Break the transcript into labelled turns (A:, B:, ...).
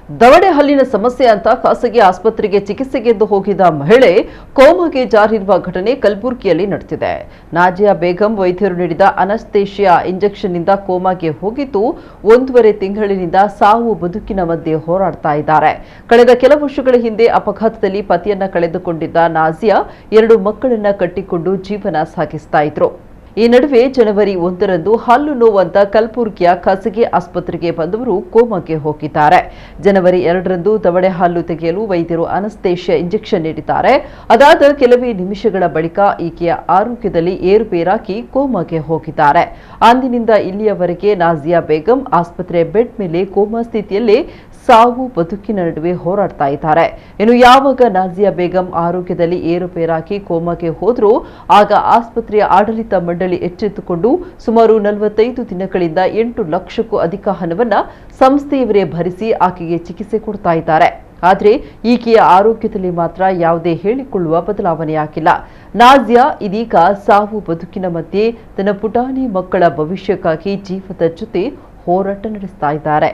A: ದವಡೆ ಹಲ್ಲಿನ ಸಮಸ್ಯೆ ಅಂತ ಖಾಸಗಿ ಆಸ್ಪತ್ರೆಗೆ ಚಿಕಿತ್ಸೆಗೆಂದು ಹೋಗಿದ್ದ ಮಹಿಳೆ ಕೋಮಾಗೆ ಜಾರಿರುವ ಘಟನೆ ಕಲಬುರಗಿಯಲ್ಲಿ ನಡೆದಿದೆ. ನಾಜಿಯಾ ಬೇಗಂ ವೈದ್ಯರು ನೀಡಿದ ಅನಸ್ತೇಷಿಯಾ ಇಂಜೆಕ್ಷನ್ನಿಂದ ಕೋಮಾಗೆ ಹೋಗಿದ್ದು 1.5 ತಿಂಗಳಿನಿಂದ ಸಾವು ಬದುಕಿನ ಮಧ್ಯೆ ಹೋರಾಡ್ತಾ ಇದ್ದಾರೆ. ಕಳೆದ ಕೆಲ ವರ್ಷಗಳ ಹಿಂದೆ ಅಪಘಾತದಲ್ಲಿ ಪತಿಯನ್ನ ಕಳೆದುಕೊಂಡಿದ್ದ ನಾಜಿಯಾ 2 ಮಕ್ಕಳನ್ನ ಕಟ್ಟಿಕೊಂಡು ಜೀವನ ಸಾಗಿಸ್ತಾ ಇದ್ರು. ಈ ನಡುವೆ ಜನವರಿ 1ರಂದು ಹಲ್ಲು ನೋವಂತ ಕಲಬುರಗಿಯ ಖಾಸಗಿ ಆಸ್ಪತ್ರೆಗೆ ಬಂದವರು ಕೋಮಾಗೆ ಹೋಗಿದ್ದಾರೆ. ಜನವರಿ 2ರಂದು ದವಡೆ ಹಲ್ಲು ತೆಗೆಯಲು ವೈದ್ಯರು ಅನಸ್ತೇಷಿಯಾ ಇಂಜೆಕ್ಷನ್ ನೀಡಿದ್ದಾರೆ. ಅದಾದ ಕೆಲವೇ ನಿಮಿಷಗಳ ಬಳಿಕ ಈಕೆಯ ಆರೋಗ್ಯದಲ್ಲಿ ಏರುಪೇರಾಗಿ ಕೋಮಾಗೆ ಹೋಗಿದ್ದಾರೆ. ಅಂದಿನಿಂದ ಇಲ್ಲಿಯವರೆಗೆ ನಾಜಿಯಾ ಬೇಗಂ ಆಸ್ಪತ್ರೆ ಬೆಡ್ ಮೇಲೆ ಕೋಮಾ ಸ್ಥಿತಿಯಲ್ಲಿ ಸಾವು ಬದುಕಿನ ನಡುವೆ ಹೋರಾಡ್ತಾ ಇದ್ದಾರೆ. ಇನ್ನು ಯಾವಾಗ ನಾಜಿಯಾ ಬೇಗಂ ಆರೋಗ್ಯದಲ್ಲಿ ಏರುಪೇರಾಗಿ ಕೋಮಾಗೆ ಹೋದ್ರು ಆಗ ಆಸ್ಪತ್ರೆಯ ಆಡಳಿತ ಮಂಡಳಿ ಎಚ್ಚೆತ್ತುಕೊಂಡು ಸುಮಾರು 45 ದಿನಗಳಿಂದ 8 ಲಕ್ಷಕ್ಕೂ ಅಧಿಕ ಹಣವನ್ನ ಸಂಸ್ಥೆಯವರೇ ಭರಿಸಿ ಆಕೆಗೆ ಚಿಕಿತ್ಸೆ ಕೊಡ್ತಾ ಇದ್ದಾರೆ. ಆದರೆ ಈಕೆಯ ಆರೋಗ್ಯದಲ್ಲಿ ಮಾತ್ರ ಯಾವುದೇ ಹೇಳಿಕೊಳ್ಳುವ ಬದಲಾವಣೆಯಾಗಿಲ್ಲ. ನಾಜಿಯಾ ಇದೀಗ ಸಾವು ಬದುಕಿನ ಮಧ್ಯೆ ತನ್ನ ಪುಟಾಣಿ ಮಕ್ಕಳ ಭವಿಷ್ಯಕ್ಕಾಗಿ ಜೀವದ ಜೊತೆ ಹೋರಾಟ ನಡೆಸ್ತಾ ಇದ್ದಾರೆ.